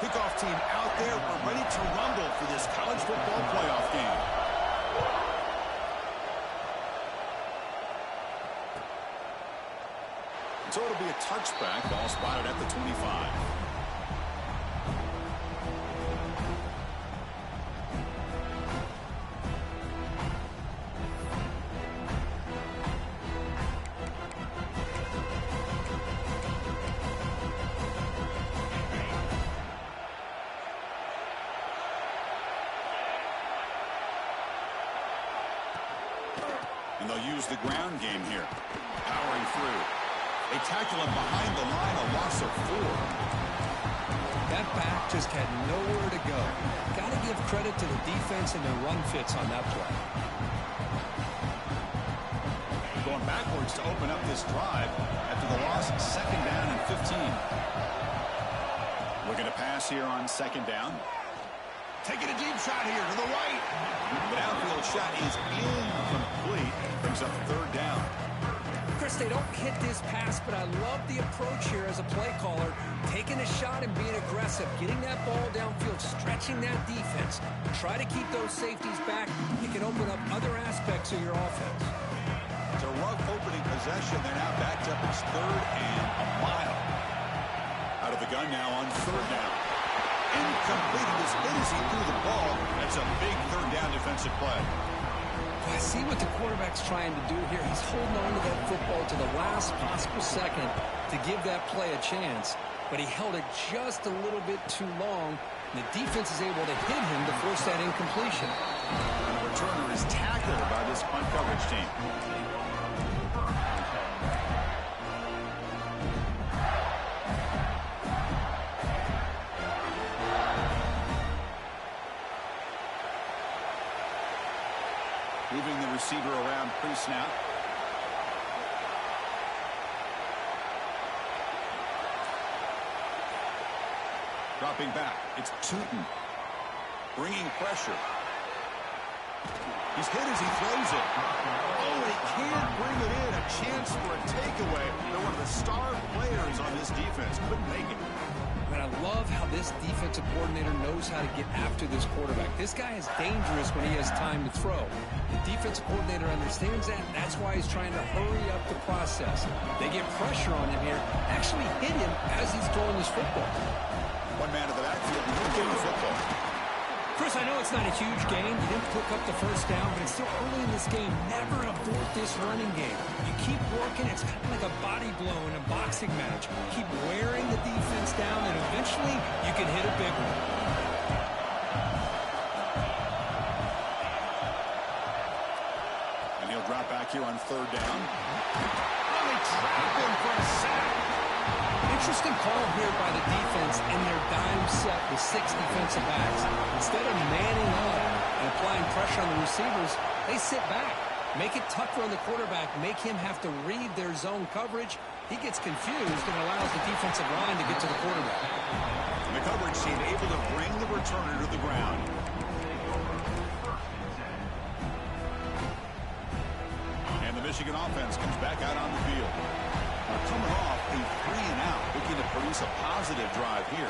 Kickoff team out there. We're ready to rumble for this college football playoff game. So it'll be a touchback. Ball spotted at the 25. And they'll use the ground game here. Powering through. They tackle him behind the line, a loss of 4. That back just had nowhere to go. Got to give credit to the defense and their run fits on that play. Going backwards to open up this drive after the loss, 2nd down and 15. Looking to pass here on 2nd down. Taking a deep shot here to the right. The downfield shot is incomplete. Brings up 3rd down. Chris, they don't hit this pass, but I love the approach here as a play caller. Taking a shot and being aggressive. Getting that ball downfield, stretching that defense. Try to keep those safeties back. You can open up other aspects of your offense. It's a rough opening possession. They're now backed up. It's 3rd and a mile. Out of the gun now on 3rd down. Incomplete. As good as he threw the ball, that's a big 3rd down defensive play. I see what the quarterback's trying to do here. He's holding on to that football to the last possible second to give that play a chance, but he held it just a little bit too long, and the defense is able to hit him to force that incompletion. And the returner is tackled by this punt coverage team. Moving the receiver around pre-snap. Dropping back. It's Tootin. Bringing pressure. He's hit as he throws it. Oh, he can't bring it in. A chance for a takeaway. They're one of the star players on this defense. Couldn't make it. But I love how this defensive coordinator knows how to get after this quarterback. This guy is dangerous when he has time to throw. The defensive coordinator understands that. That's why he's trying to hurry up the process. They get pressure on him here. Actually hit him as he's throwing this football. One man in the backfield. No game of football. Chris, I know it's not a huge game. You didn't pick up the 1st down, but it's still early in this game. Never abort this running game. You keep working. It's kind of like a body blow in a boxing match. Keep wearing the defense down, and eventually you can hit a big one. And he'll drop back here on 3rd down. Oh, they trap him for a sack. Interesting call here by the defense in their dime set with 6 defensive backs. Instead of manning up and applying pressure on the receivers, they sit back. Make it tougher on the quarterback. Make him have to read their zone coverage. He gets confused and allows the defensive line to get to the quarterback. And the coverage team able to bring the returner to the ground. And the Michigan offense comes back out on the field. Coming off a 3-and-out, looking to produce a positive drive here.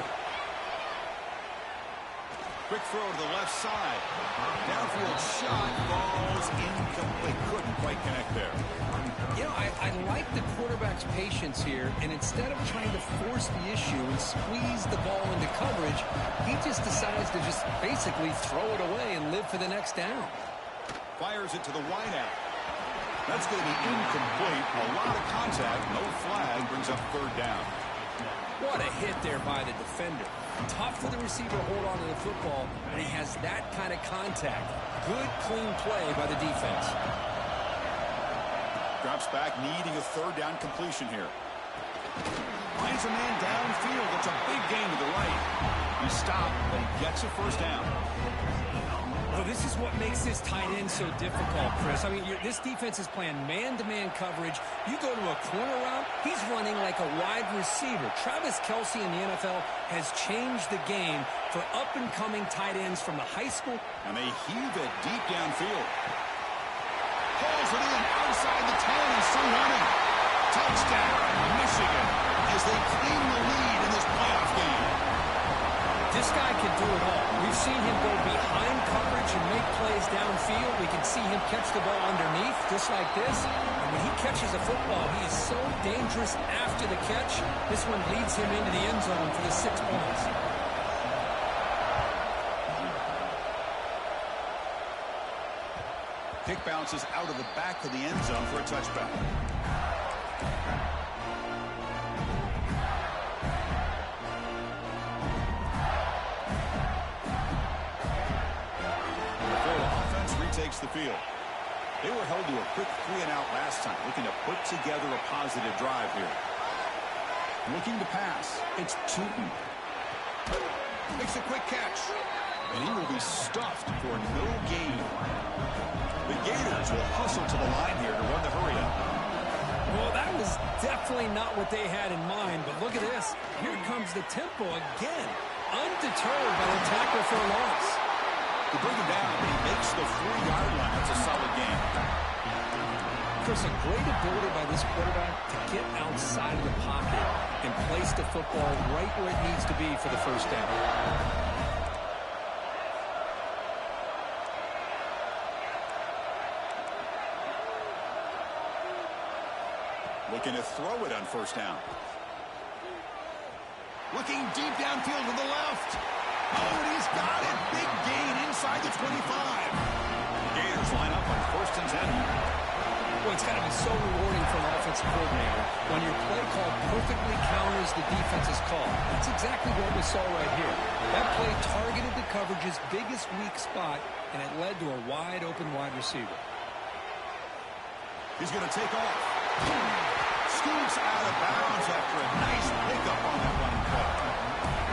Quick throw to the left side. Downfield shot, falls incomplete. Couldn't quite connect there. You know, I like the quarterback's patience here, and instead of trying to force the issue and squeeze the ball into coverage, he just decides to just basically throw it away and live for the next down. Fires it to the wideout. That's going to be incomplete. A lot of contact. No flag. Brings up 3rd down. What a hit there by the defender. Tough for the receiver to hold on to the football, and he has that kind of contact. Good, clean play by the defense. Drops back, needing a 3rd down completion here. Finds a man downfield. It's a big gain to the right. He stopped, but he gets a 1st down. Well, this is what makes this tight end so difficult, Chris. I mean, this defense is playing man-to-man coverage. You go to a corner route, he's running like a wide receiver. Travis Kelce in the NFL has changed the game for up-and-coming tight ends from the high school. And they heave it deep downfield. Pulls it in outside the 10. He's still running. Touchdown, Michigan, as they claim the lead in this playoff game. This guy can do it all. We've seen him go behind coverage and make plays downfield. We can see him catch the ball underneath, just like this. And when he catches a football, he is so dangerous after the catch. This one leads him into the end zone for the 6 points. Kick bounces out of the back of the end zone for a touchback. Takes the field. They were held to a quick 3-and-out last time, looking to put together a positive drive here. Looking to pass. It's Tootin. Makes a quick catch. And he will be stuffed for no gain. The Gators will hustle to the line here to run the hurry-up. Well, that was definitely not what they had in mind, but look at this. Here comes the tempo again. Undeterred by the tackle for a loss. To bring him down, he makes the 3-yard line. That's a solid gain. Chris, a great ability by this quarterback to get outside of the pocket and place the football right where it needs to be for the first down. Looking to throw it on first down. Looking deep downfield to the left. Oh, and he's got it. Big gain inside the 25. The Gators line up on 1st and 10. Well, it's got to be so rewarding for an offensive coordinator when your play call perfectly counters the defense's call. That's exactly what we saw right here. That play targeted the coverage's biggest weak spot, and it led to a wide-open wide receiver. He's going to take off. Scoots out of bounds after a nice pickup on that running play.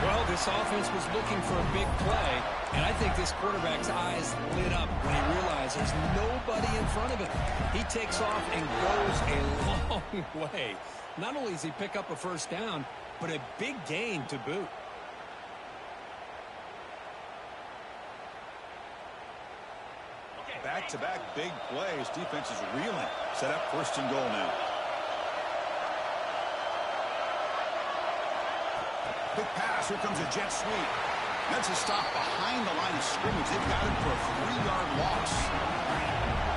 Well, this offense was looking for a big play, and I think this quarterback's eyes lit up when he realized there's nobody in front of him. He takes off and goes a long way. Not only does he pick up a first down, but a big gain to boot. Back-to-back big plays. Defense is reeling. Set up 1st and goal now. Quick pass. Here comes a jet sweep. That's a stop behind the line of scrimmage. They've got him for a 3-yard loss.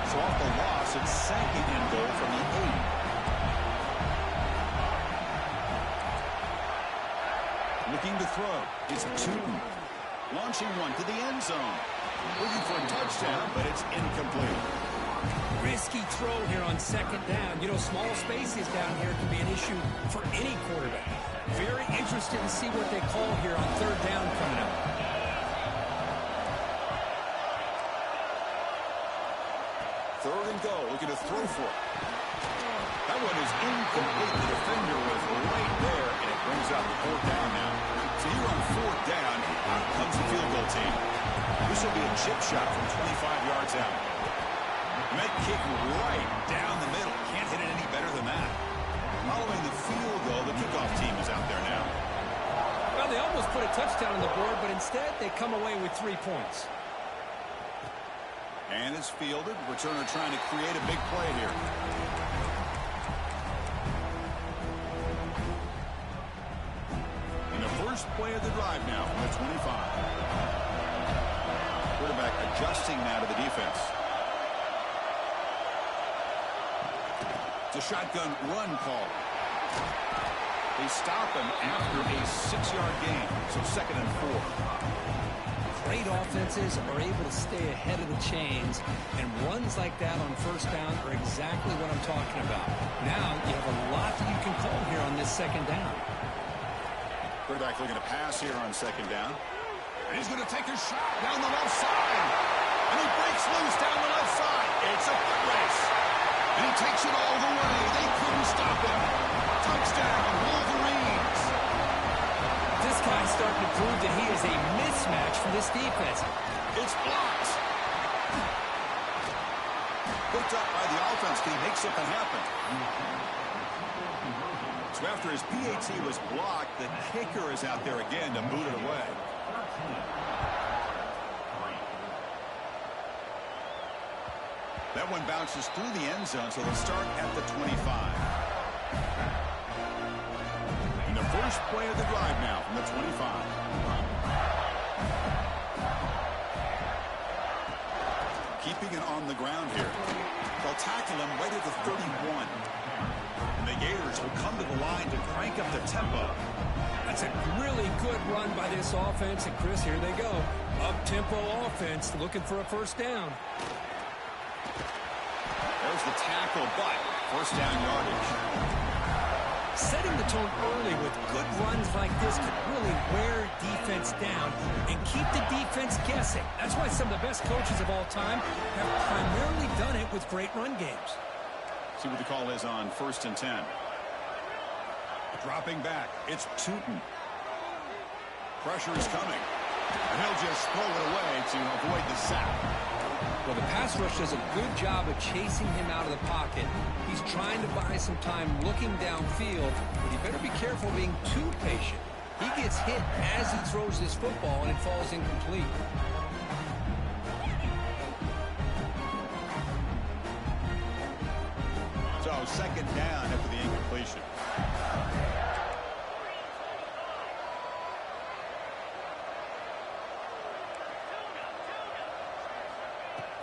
So off the loss, it's 2nd and goal from the 8. Looking to throw. It's Tootin. Launching one to the end zone. Looking for a touchdown, but it's incomplete. Risky throw here on 2nd down. You know, small spaces down here can be an issue for any quarterback. Very interested to see what they call here on 3rd down coming up. Third and goal, looking to throw for it. That one is incomplete. The defender was right there, and it brings out the 4th down now. So here on 4th down, out comes the field goal team. This will be a chip shot from 25 yards out. And that kick right down the middle. Can't hit it any better than that. Following the field goal, the kickoff team is out there now. Well, they almost put a touchdown on the board, but instead they come away with 3 points. And it's fielded. Returner trying to create a big play here. In the first play of the drive now from the 25. Quarterback adjusting now to the defense. It's a shotgun run call. They stop him after a 6-yard gain. So 2nd and 4. Great offenses are able to stay ahead of the chains, and runs like that on first down are exactly what I'm talking about. Now you have a lot that you can call here on this 2nd down. Quarterback looking to pass here on 2nd down. And he's going to take a shot down the left side. And he breaks loose down the left side. It's a foot race. And he takes it all the way. They couldn't stop him. Touchdown, Wolverines. This guy's starting to prove that he is a mismatch for this defense. It's blocked. Picked up by the offense. Can he make something happen? So after his PAT was blocked, the kicker is out there again to boot it away. That one bounces through the end zone, so they'll start at the 25. In the first play of the drive now from the 25. significant on the ground here. They'll tackle him right at the 31. And the Gators will come to the line to crank up the tempo. That's a really good run by this offense. And, Chris, here they go. Up-tempo offense looking for a first down. There's the tackle, but first down yardage. Setting the tone early with good runs like this can really wear defense down and keep the defense guessing. That's why some of the best coaches of all time have primarily done it with great run games. See what the call is on 1st and 10. Dropping back, it's Tootin. Pressure is coming. And he'll just throw it away to avoid the sack. Well, the pass rush does a good job of chasing him out of the pocket. He's trying to buy some time looking downfield, but he better be careful being too patient. He gets hit as he throws this football, and it falls incomplete. So, second down after the incompletion.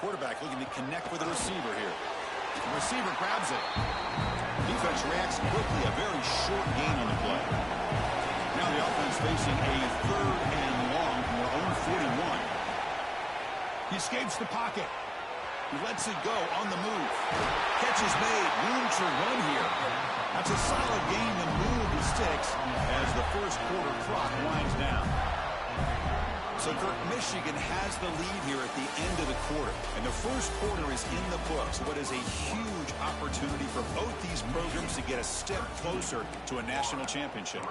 Quarterback looking to connect with the receiver here. The receiver grabs it. Defense reacts quickly. A very short gain on the play. Now the offense facing a 3rd and long from their own 41. He escapes the pocket. He lets it go on the move. Catch is made. Room to run here. That's a solid gain to move the sticks as the first quarter clock winds down. So, Kirk, Michigan has the lead here at the end of the quarter. And the first quarter is in the books. What is a huge opportunity for both these programs to get a step closer to a national championship.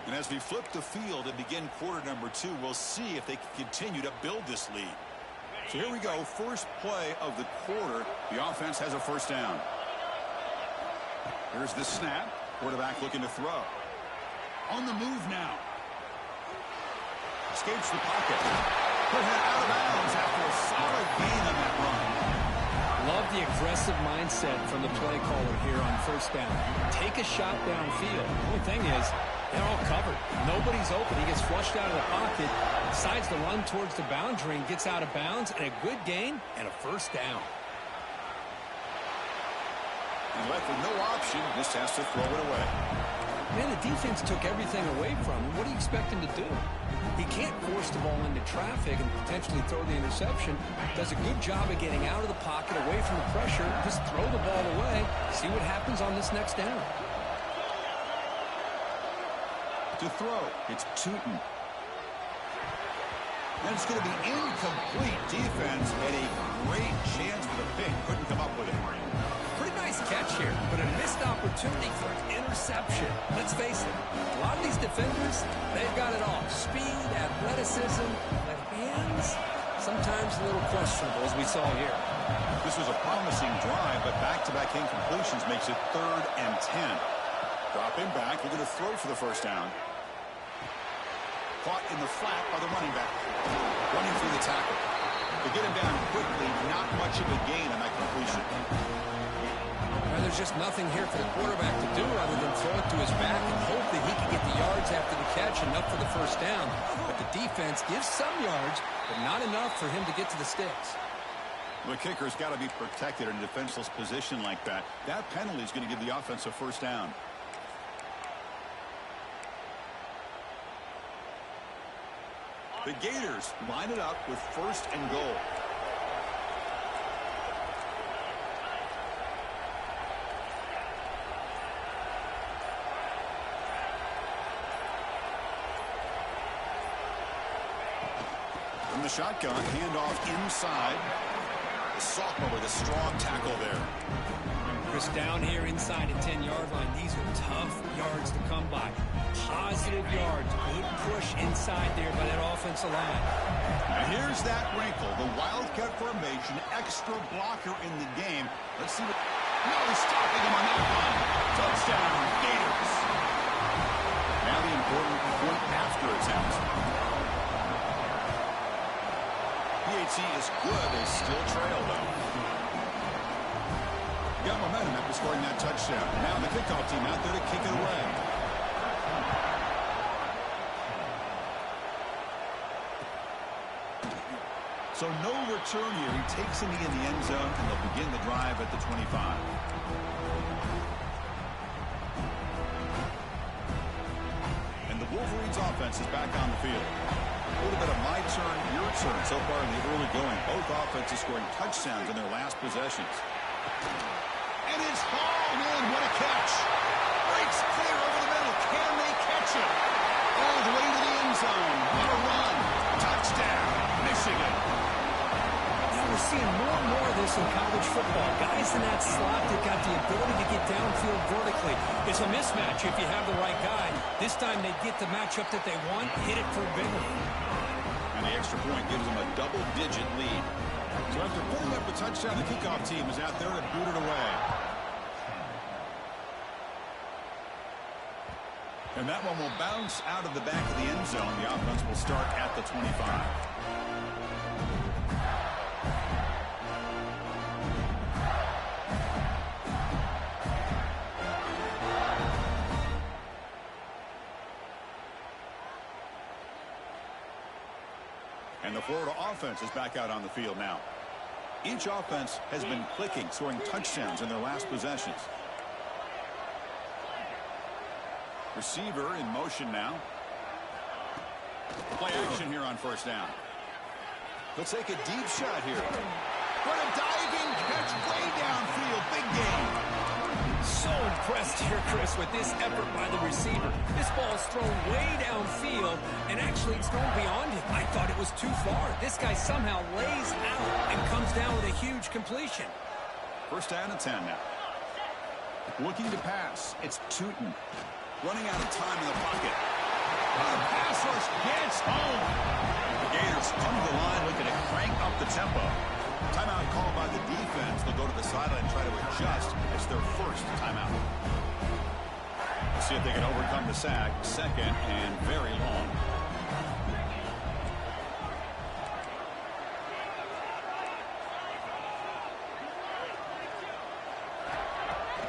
And as we flip the field and begin quarter number 2, we'll see if they can continue to build this lead. So here we go. First play of the quarter. The offense has a first down. Here's the snap. Quarterback looking to throw. On the move now. Escapes the pocket. Put him out of bounds after a solid gain on that run. Love the aggressive mindset from the play caller here on first down. Take a shot downfield. The only thing is, they're all covered. Nobody's open. He gets flushed out of the pocket, decides to run towards the boundary and gets out of bounds, and a good gain and a first down. He's left with no option. Just has to throw it away. Man, the defense took everything away from him. What do you expect him to do? He can't force the ball into traffic and potentially throw the interception. Does a good job of getting out of the pocket, away from the pressure. Just throw the ball away. See what happens on this next down. To throw, it's Tootin. And it's going to be incomplete. Defense had a great chance for the pick. Couldn't come up with it. Pretty nice catch here, but a missed opportunity for an interception. Let's face it, a lot of these defenders, they've got it all. Speed, athleticism, but hands, sometimes a little questionable, as we saw here. This was a promising drive, but back-to-back incompletions makes it 3rd and 10. Dropping back, looking to throw for the first down. Caught in the flat by the running back. Running through the tackle. To get him down quickly, not much of a gain on that completion. Well, there's just nothing here for the quarterback to do other than throw it to his back and hope that he can get the yards after the catch, enough for the first down. But the defense gives some yards, but not enough for him to get to the sticks. The kicker's got to be protected in a defenseless position like that. That penalty is going to give the offense a first down. The Gators line it up with 1st and goal. From the shotgun, handoff inside. The sophomore with a strong tackle there. Chris, down here inside the 10-yard line, these are tough yards to come by. Positive yards, good push inside there by that offensive line. Now here's that wrinkle, the wildcat formation, extra blocker in the game. Let's see what... No, he's stopping him on that one. Touchdown, Gators. Now the important point after attempt. PAT is good. They still trail, though. Got momentum after scoring that touchdown. Now the kickoff team out there to kick it away. So no return here. He takes him in the end zone, and they'll begin the drive at the 25. And the Wolverines offense is back on the field. A little bit of my turn, your turn so far in the early going. Both offenses scoring touchdowns in their last possessions. And it's hauled in. What a catch. Breaks clear over the middle. Can they catch it? All the way to the end zone. What a run. Touchdown, Michigan. Now we're seeing more and more of this in college football. Guys in that slot that got the ability to get downfield vertically. It's a mismatch if you have the right guy. This time they get the matchup that they want, hit it for a big one. And the extra point gives them a double-digit lead. So after putting up a touchdown, the kickoff team is out there to boot it away. And that one will bounce out of the back of the end zone. The offense will start at the 25. And the Florida offense is back out on the field now. Each offense has been clicking, scoring touchdowns in their last possessions. Receiver in motion now. Play action here on first down. He'll take a deep shot here. What a diving catch way downfield. Big game. So impressed here, Chris, with this effort by the receiver. This ball's thrown way downfield, and actually it's thrown beyond him. I thought it was too far. This guy somehow lays out and comes down with a huge completion. First down and 10 now. Looking to pass. It's Tootin. Running out of time in the pocket. The pass rush gets home. The Gators come to the line looking to crank up the tempo. Timeout called by the defense. They'll go to the sideline and try to adjust. It's their first timeout. Let's see if they can overcome the sack. Second and very long.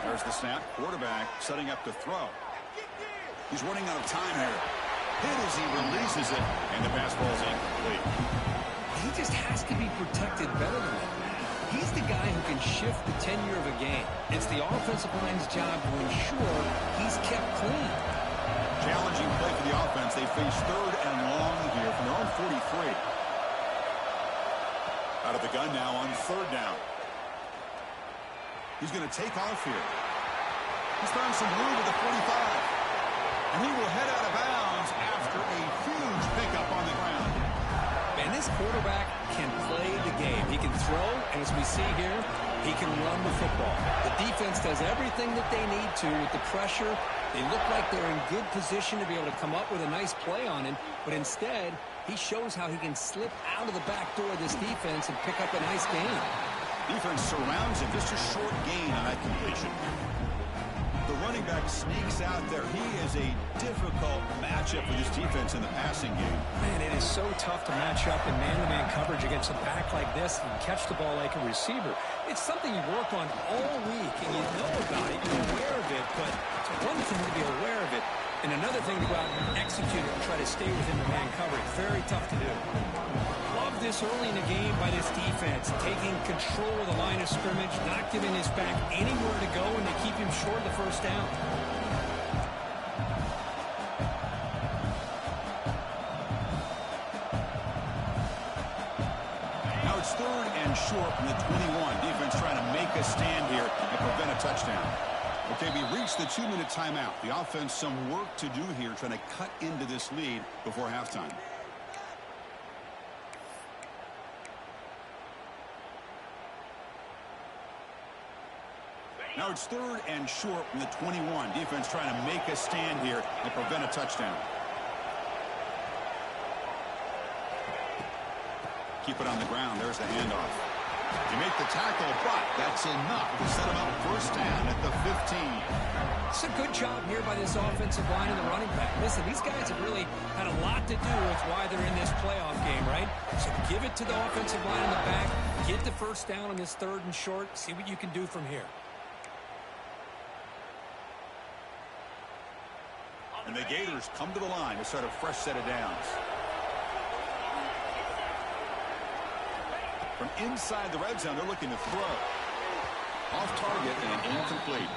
There's the snap. Quarterback setting up to throw. He's running out of time here. Hit as he releases it, and the pass ball is incomplete. He just has to be protected better than that. He's the guy who can shift the tenure of a game. It's the offensive line's job to ensure he's kept clean. Challenging play for the offense. They face third and long here from their own 43. Out of the gun now on third down. He's going to take off here. He's found some room at the 45. And he will head out of bounds after a huge pickup on the ground. And this quarterback can play the game. He can throw, and as we see here, he can run the football. The defense does everything that they need to with the pressure. They look like they're in good position to be able to come up with a nice play on him, but instead, he shows how he can slip out of the back door of this defense and pick up a nice gain. Defense surrounds him. Just a short gain on that completion. The running back sneaks out there. He is a difficult matchup for this defense in the passing game. Man, it is so tough to match up in man-to-man coverage against a back like this and catch the ball like a receiver. It's something you work on all week, and you know about it, you're aware of it, but it's one thing to be aware of it, and another thing to go out and execute it and try to stay within the man coverage. Very tough to do. Love this early in the game by this defense, taking control of the line of scrimmage, not giving his back anywhere to go, and to keep him short of the first down. Now it's third and short from the 21. Defense trying to make a stand here and prevent a touchdown. Okay, we reached the 2-minute timeout. The offense some work to do here, trying to cut into this lead before halftime. Now it's third and short from the 21. Defense trying to make a stand here and prevent a touchdown. Keep it on the ground. There's the handoff. You make the tackle, but that's enough to set him up first down at the 15. It's a good job here by this offensive line and the running back. Listen, these guys have really had a lot to do with why they're in this playoff game, right? So give it to the offensive line in the back. Get the first down on this third and short. See what you can do from here. And the Gators come to the line to start a fresh set of downs. From inside the red zone, they're looking to throw. Off target and incomplete.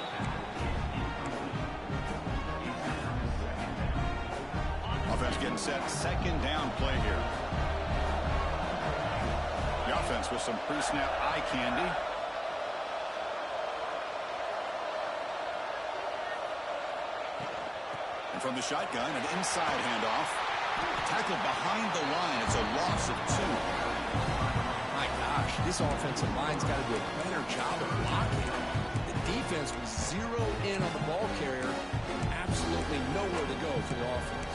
Offense getting set. Second down play here. The offense with some pre-snap eye candy. And from the shotgun, an inside handoff. Tackled behind the line. It's a loss of 2. My gosh, this offensive line's got to do a better job of blocking. The defense was zeroed in on the ball carrier. Absolutely nowhere to go for the offense.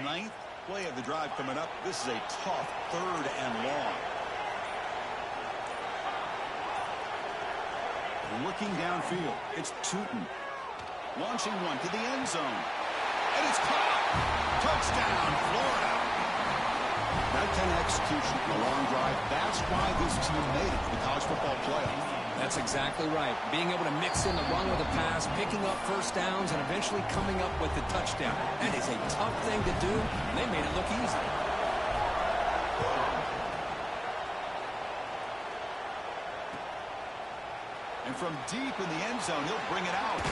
Ninth play of the drive coming up. This is a tough 3rd and long. Looking downfield, it's Tootin. Launching one to the end zone. And it's caught. Touchdown, Florida. That kind of execution, a long drive, that's why this team made it to the college football playoff. That's exactly right. Being able to mix in the run with a pass, picking up first downs, and eventually coming up with the touchdown. That is a tough thing to do, and they made it look easy. And from deep in the end zone, he'll bring it out.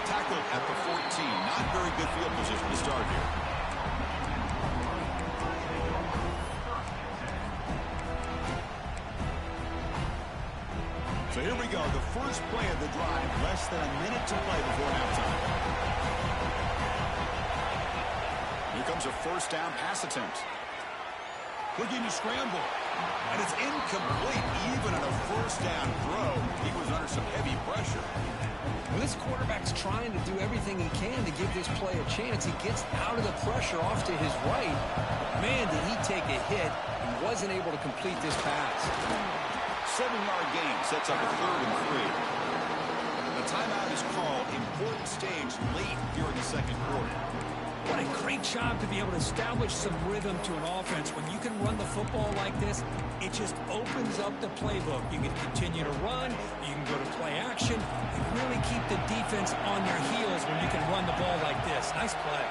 Tackled at the 14. Not very good field position to start here. So here we go, the first play of the drive, less than a minute to play before halftime. Here comes a first down pass attempt. Looking to scramble, and it's incomplete. Even on a first down throw, he was under some heavy pressure. Well, this quarterback's trying to do everything he can to give this play a chance. He gets out of the pressure off to his right. Man, did he take a hit and wasn't able to complete this pass. 7-yard gain sets up a 3rd and 3. The timeout is called. Important stage late here in the second quarter. What a great job to be able to establish some rhythm to an offense. When you can run the football like this, it just opens up the playbook. You can continue to run, you can go to play action, and really keep the defense on their heels when you can run the ball like this. Nice play.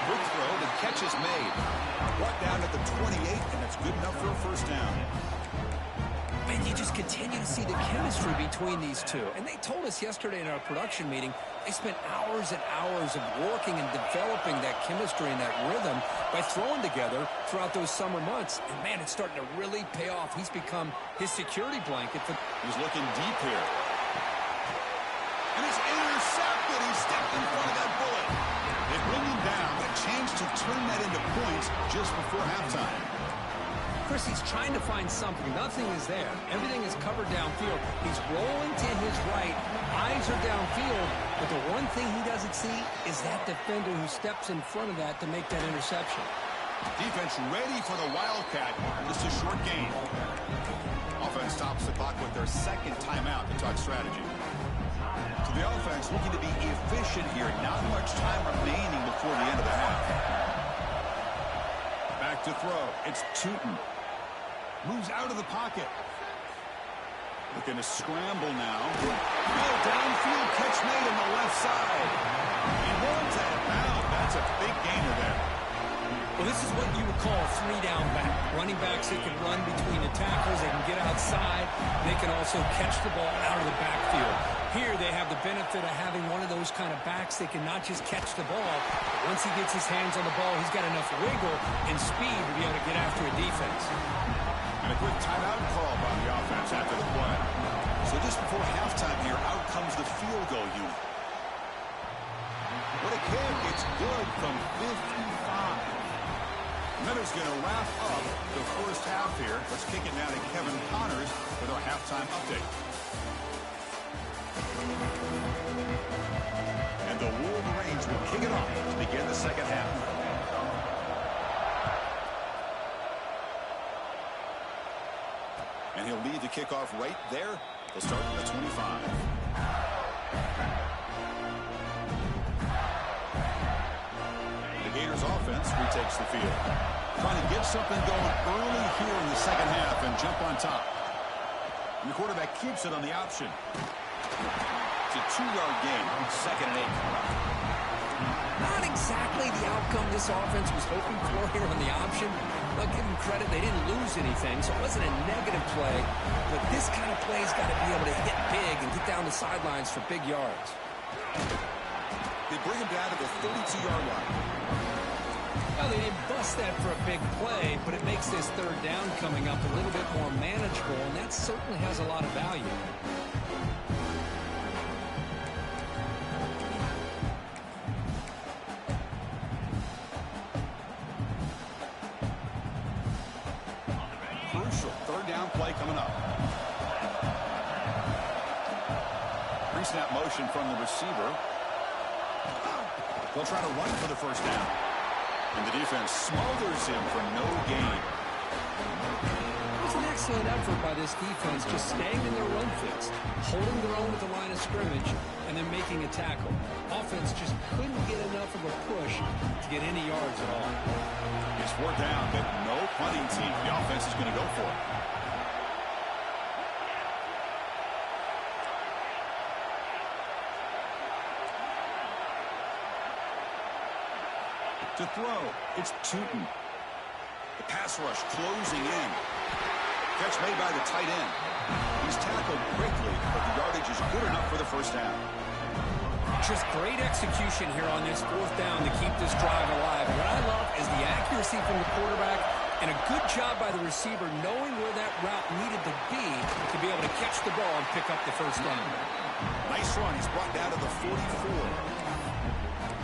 Quick throw, the catch is made. Brought down at the 28, and it's good enough for a first down. And you just continue to see the chemistry between these two. And they told us yesterday in our production meeting, they spent hours and hours of working and developing that chemistry and that rhythm by throwing together throughout those summer months. And, man, it's starting to really pay off. He's become his security blanket. He's looking deep here. And it's intercepted. He stepped in front of that bullet. They bring him down. A chance to turn that into points just before halftime. Chris, he's trying to find something. Nothing is there. Everything is covered downfield. He's rolling to his right. Eyes are downfield. But the one thing he doesn't see is that defender who steps in front of that to make that interception. Defense ready for the Wildcat. Just a short gain. Offense stops the clock with their second timeout to talk strategy. So the offense looking to be efficient here. Not much time remaining before the end of the half. Back to throw. It's Tootin. Moves out of the pocket. Looking to scramble now. Downfield catch made on the left side. He runs out of bounds. That's a big gainer there. Well, this is what you would call a 3-down back. Running backs, they can run between the tackles. They can get outside. They can also catch the ball out of the backfield. Here they have the benefit of having one of those kind of backs that can not just catch the ball, but once he gets his hands on the ball, he's got enough wiggle and speed to be able to get after a defense. And a quick timeout call by the offense after the play. So just before halftime here, out comes the field goal unit. What a kick. It's good from 55. And then it's going to wrap up the first half here. Let's kick it now to Kevin Connors with our halftime update. And the Wolverines will kick it off to begin the second half. And he'll lead the kickoff right there. They'll start at the 25. The Gators offense retakes the field. Trying to get something going early here in the second half and jump on top. And the quarterback keeps it on the option. It's a 2-yard gain. 2nd and 8. Not exactly the outcome this offense was hoping for here on the option. I'll give them credit, they didn't lose anything, so it wasn't a negative play. But this kind of play's got to be able to hit big and get down the sidelines for big yards. They bring him down to the 32-yard line. Well, they didn't bust that for a big play, but it makes this 3rd down coming up a little bit more manageable, and that certainly has a lot of value. Crucial 3rd down play coming up. Pre-snap motion from the receiver. They'll try to run for the 1st down. And the defense smothers him for no gain. It was an excellent effort by this defense, just staying in their run fits, holding their own at the line of scrimmage, and then making a tackle. Offense just couldn't get enough of a push to get any yards at all. It's 4th down, but no punting team. The offense is going to go for it. To throw, it's Tootin. The pass rush closing in. Catch made by the tight end. He's tackled quickly, but the yardage is good enough for the 1st down. Just great execution here on this 4th down to keep this drive alive. What I love is the accuracy from the quarterback and a good job by the receiver knowing where that route needed to be able to catch the ball and pick up the 1st down. Nice run. He's brought down to the 44.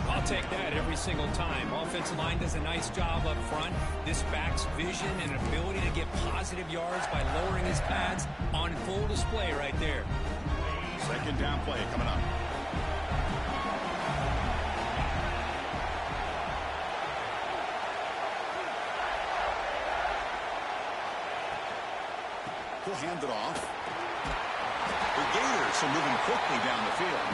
I'll take that every single time. Offensive line does a nice job up front. This back's vision and ability to get positive yards by lowering his pads on full display right there. 2nd down play coming up. He'll hand it off. The Gators are moving quickly down the field.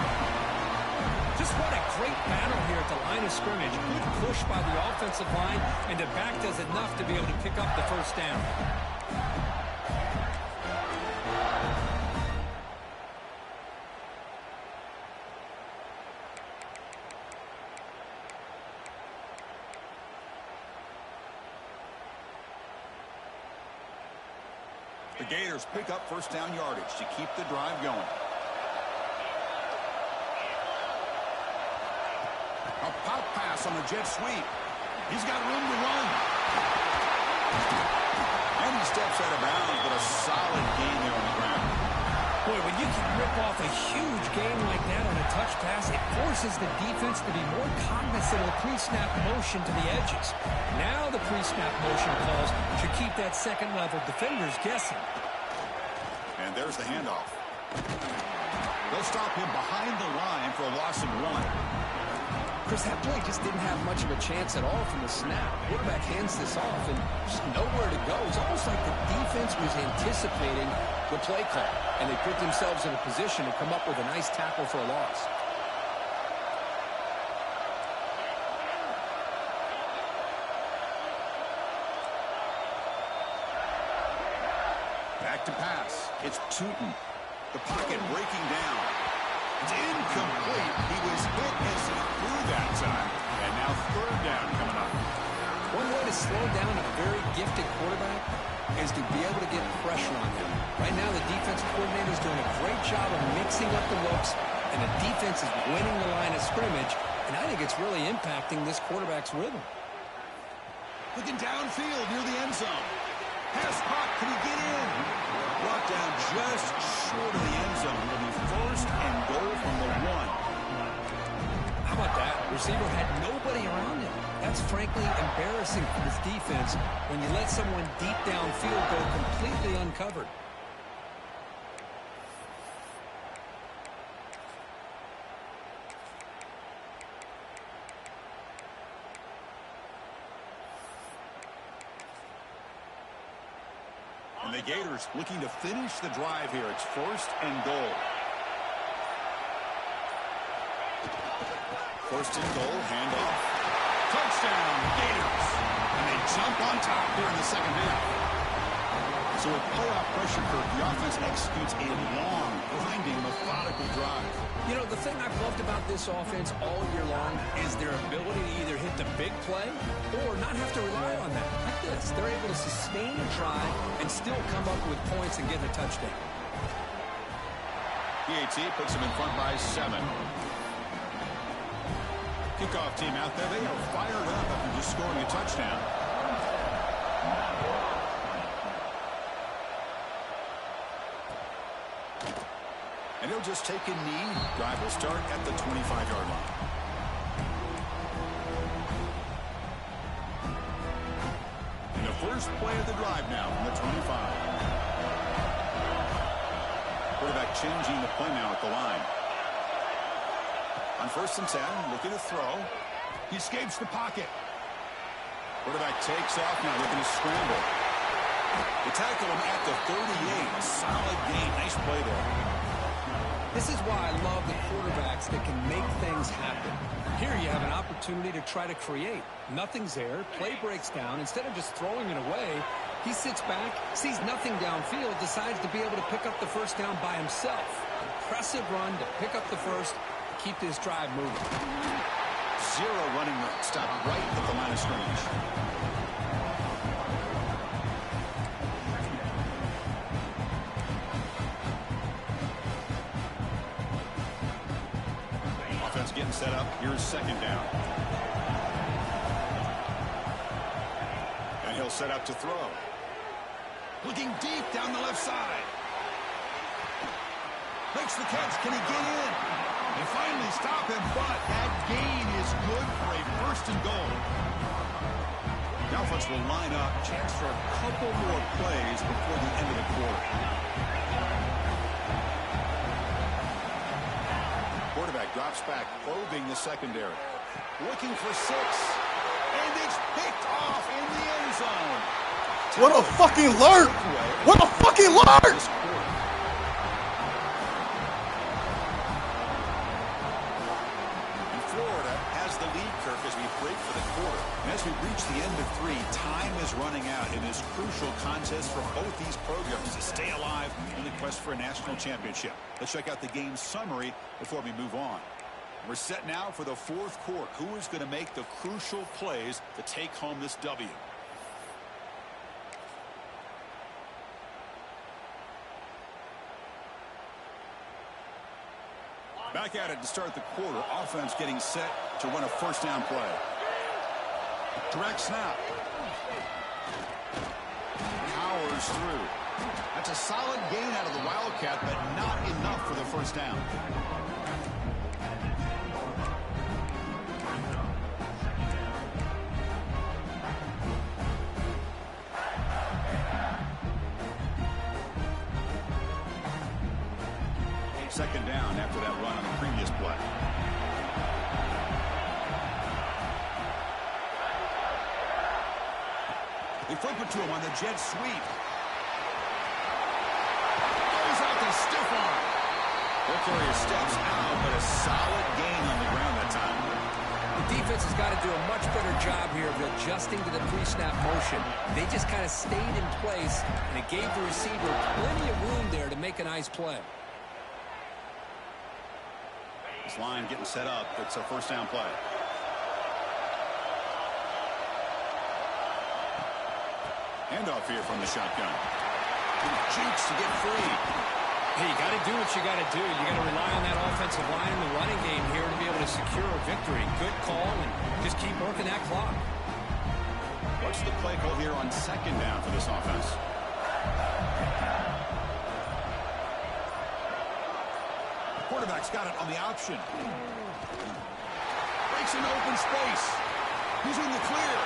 Just what a great battle here at the line of scrimmage. Good push by the offensive line, and the back does enough to be able to pick up the 1st down. The Gators pick up 1st down yardage to keep the drive going. A pop pass on the jet sweep. He's got room to run. And he steps out of bounds, but a solid gain there on the ground. Boy, when you can rip off a huge gain like that on a touch pass, it forces the defense to be more cognizant of the pre-snap motion to the edges. Now the pre-snap motion calls should keep that second-level defenders guessing. And there's the handoff. They'll stop him behind the line for a loss of 1. Chris, that play just didn't have much of a chance at all from the snap. Quarterback hands this off and just nowhere to go. It's almost like the defense was anticipating the play call, and they put themselves in a position to come up with a nice tackle for a loss. Back to pass. It's Tootin. The pocket breaking down. It's incomplete. He was hit as he threw that time. And now 3rd down coming up. One way to slow down a very gifted quarterback is to be able to get pressure on him. Right now, the defensive coordinator is doing a great job of mixing up the looks, and the defense is winning the line of scrimmage, and I think it's really impacting this quarterback's rhythm. Looking downfield near the end zone. Pass caught. Can he get in? Brought down just short of the end zone. It'll be 1st and goal from the 1. How about that? Receiver had nobody around him. That's frankly embarrassing for this defense when you let someone deep downfield go completely uncovered. And the Gators looking to finish the drive here. It's 1st and goal. First and goal, handoff. Touchdown, Gators. And they jump on top here in the second half. So with playoff pressure, Kirk, the offense executes a long, grinding, methodical drive. You know, the thing I've loved about this offense all year long is their ability to either hit the big play or not have to rely on that. Like this, they're able to sustain a drive and still come up with points and get a touchdown. PAT puts them in front by 7. Kickoff team out there. They are fired up after just scoring a touchdown. And he'll just take a knee. Drive will start at the 25-yard line. And the first play of the drive now from the 25. Quarterback changing the play now at the line. On 1st and 10, looking to throw. He escapes the pocket. Quarterback takes off now, looking to scramble. They tackle him at the 38. Solid gain. Nice play there. This is why I love the quarterbacks that can make things happen. Here you have an opportunity to try to create. Nothing's there. Play breaks down. Instead of just throwing it away, he sits back, sees nothing downfield, decides to be able to pick up the first down by himself. Impressive run to pick up the first, keep this drive moving. 0 running room. Stop right at the line of scrimmage. Offense getting set up. Here's 2nd down. And he'll set up to throw. Looking deep down the left side. Makes the catch. Can he get in? They finally stop him, but that gain is good for a 1st and goal. The offense will line up. Chance for a couple more plays before the end of the quarter. Quarterback drops back, probing the secondary. Looking for 6. And it's picked off in the end zone. What a fucking lark! What a fucking lark! And Florida has the lead, Kirk, as we break for the quarter. And as we reach the end of 3, time is running out in this crucial contest for both these programs to stay alive in the quest for a national championship. Let's check out the game summary before we move on. We're set now for the 4th quarter. Who is going to make the crucial plays to take home this W? Back at it to start the quarter. Offense getting set to run a 1st down play. Direct snap. Powers through. That's a solid gain out of the Wildcat, but not enough for the 1st down. Second down after that run on the previous play. They flip it to him on the jet sweep. Goes out the stiff arm. Carrier steps out, but a solid gain on the ground that time. The defense has got to do a much better job here of adjusting to the pre-snap motion. They just kind of stayed in place, and it gave the receiver plenty of room there to make a nice play. This line getting set up. It's a 1st down play. Handoff here from the shotgun. Jukes to get free. Hey, you got to do what you got to do. You got to rely on that offensive line in the running game here to be able to secure a victory. Good call, and just keep working that clock. What's the play call here on 2nd down for this offense? Quarterback's got it on the option. Breaks into open space. He's in the clear.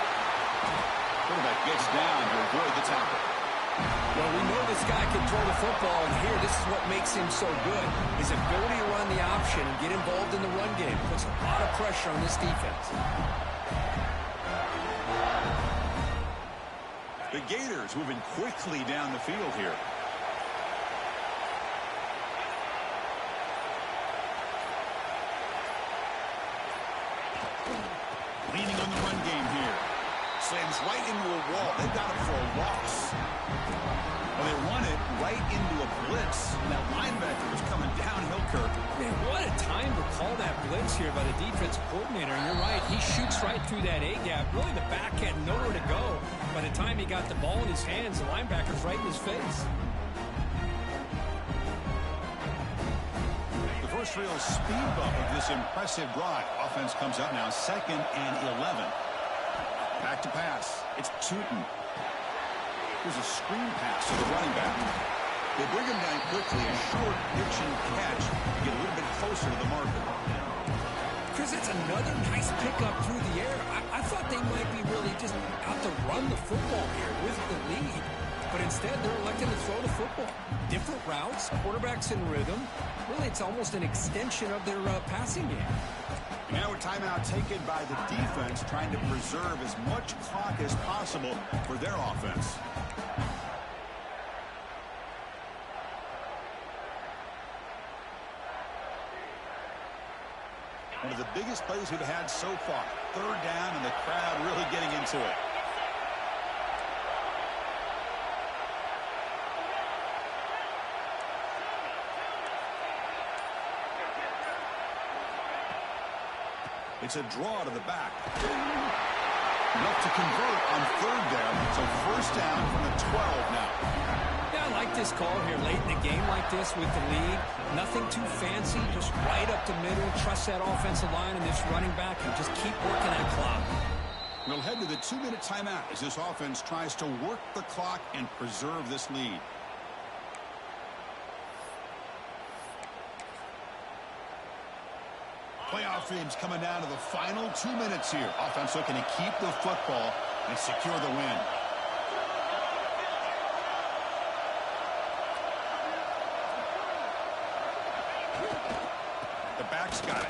Quarterback gets down to avoid the tackle. Well, we know this guy can throw the football, and here, this is what makes him so good. His ability to run the option and get involved in the run game puts a lot of pressure on this defense. The Gators moving quickly down the field here. Leaning on the run game here. Slams right into a wall. They've got him for a loss. Well, they run it right into a blitz. And that linebacker was coming downhill, Kirk. Man, what a time to call that blitz here by the defensive coordinator. And you're right, he shoots right through that A-gap. Really, the back had nowhere to go. By the time he got the ball in his hands, the linebacker's right in his face. The first real speed bump of this impressive drive. Offense comes up now, 2nd and 11. Back to pass. It's Tootin. Here's a screen pass to the running back. They bring him down quickly. A short pitch and catch. Get a little bit closer to the marker. Chris, it's another nice pickup through the air. I thought they might be really just out to run the football here with the lead. But instead, they're electing to throw the football. Different routes, quarterbacks in rhythm. Really, it's almost an extension of their passing game. Now a timeout taken by the defense, trying to preserve as much clock as possible for their offense. One of the biggest plays we've had so far. 3rd down, and the crowd really getting into it. It's a draw to the back. Enough to convert on 3rd down. So 1st down from the 12 now. Yeah, I like this call here late in the game like this with the lead. Nothing too fancy, just right up the middle. Trust that offensive line and this running back and just keep working that clock. We'll head to the 2-minute timeout as this offense tries to work the clock and preserve this lead. Playoff games coming down to the final 2 minutes here. Offense looking to keep the football and secure the win. The back's got it.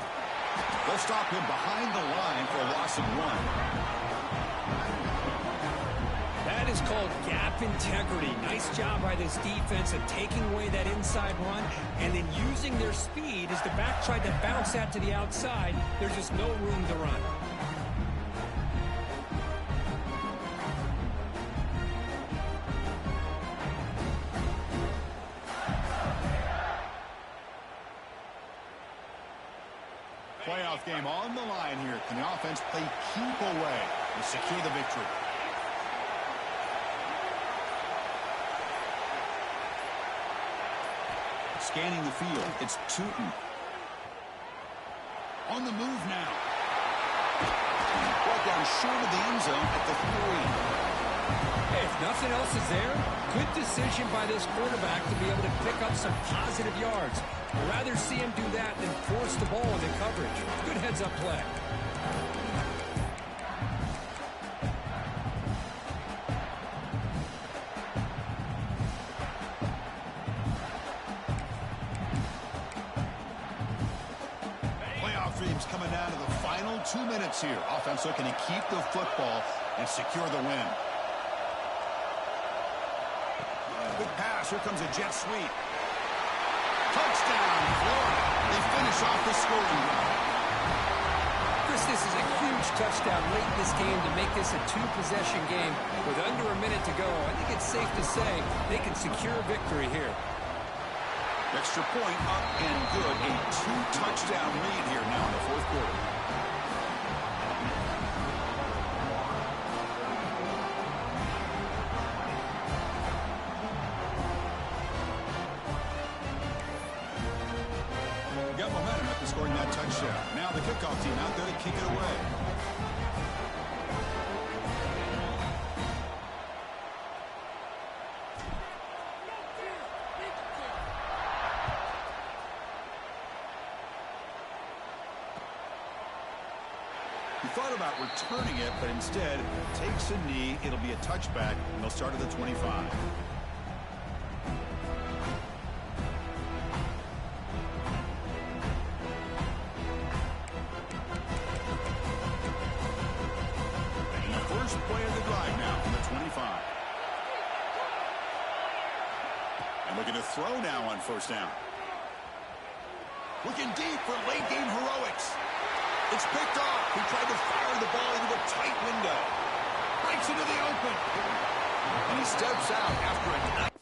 They'll stop him behind the line for a loss of 1. That is called gap integrity. Nice job by this defense of taking away that inside run and then using their speed as the back tried to bounce that to the outside. There's just no room to run. Playoff game on the line here. Can the offense play keep away and secure the victory? Scanning the field, it's Tootin. On the move now. Brought down short of the end zone at the 3. Hey, if nothing else is there, good decision by this quarterback to be able to pick up some positive yards. I'd rather see him do that than force the ball into coverage. Good heads-up play. Coming down to the final 2 minutes here. Offense looking to keep the football and secure the win. Good pass. Here comes a jet sweep. Touchdown, Florida. They finish off the scoring drive. Chris, this is a huge touchdown late in this game to make this a 2-possession game with under a minute to go. I think it's safe to say they can secure victory here. Extra point up and good. A 2-touchdown lead here now in the 4th quarter. Got momentum after scoring that touchdown. Now the kickoff team out there to kick it away. He thought about returning it, but instead takes a knee. It'll be a touchback, and they'll start at the 25. And the first play of the drive now from the 25. And looking to throw now on 1st down. Looking deep for late game heroics. It's picked off. He tried to fire the ball into a tight window. Breaks into the open. And he steps out after a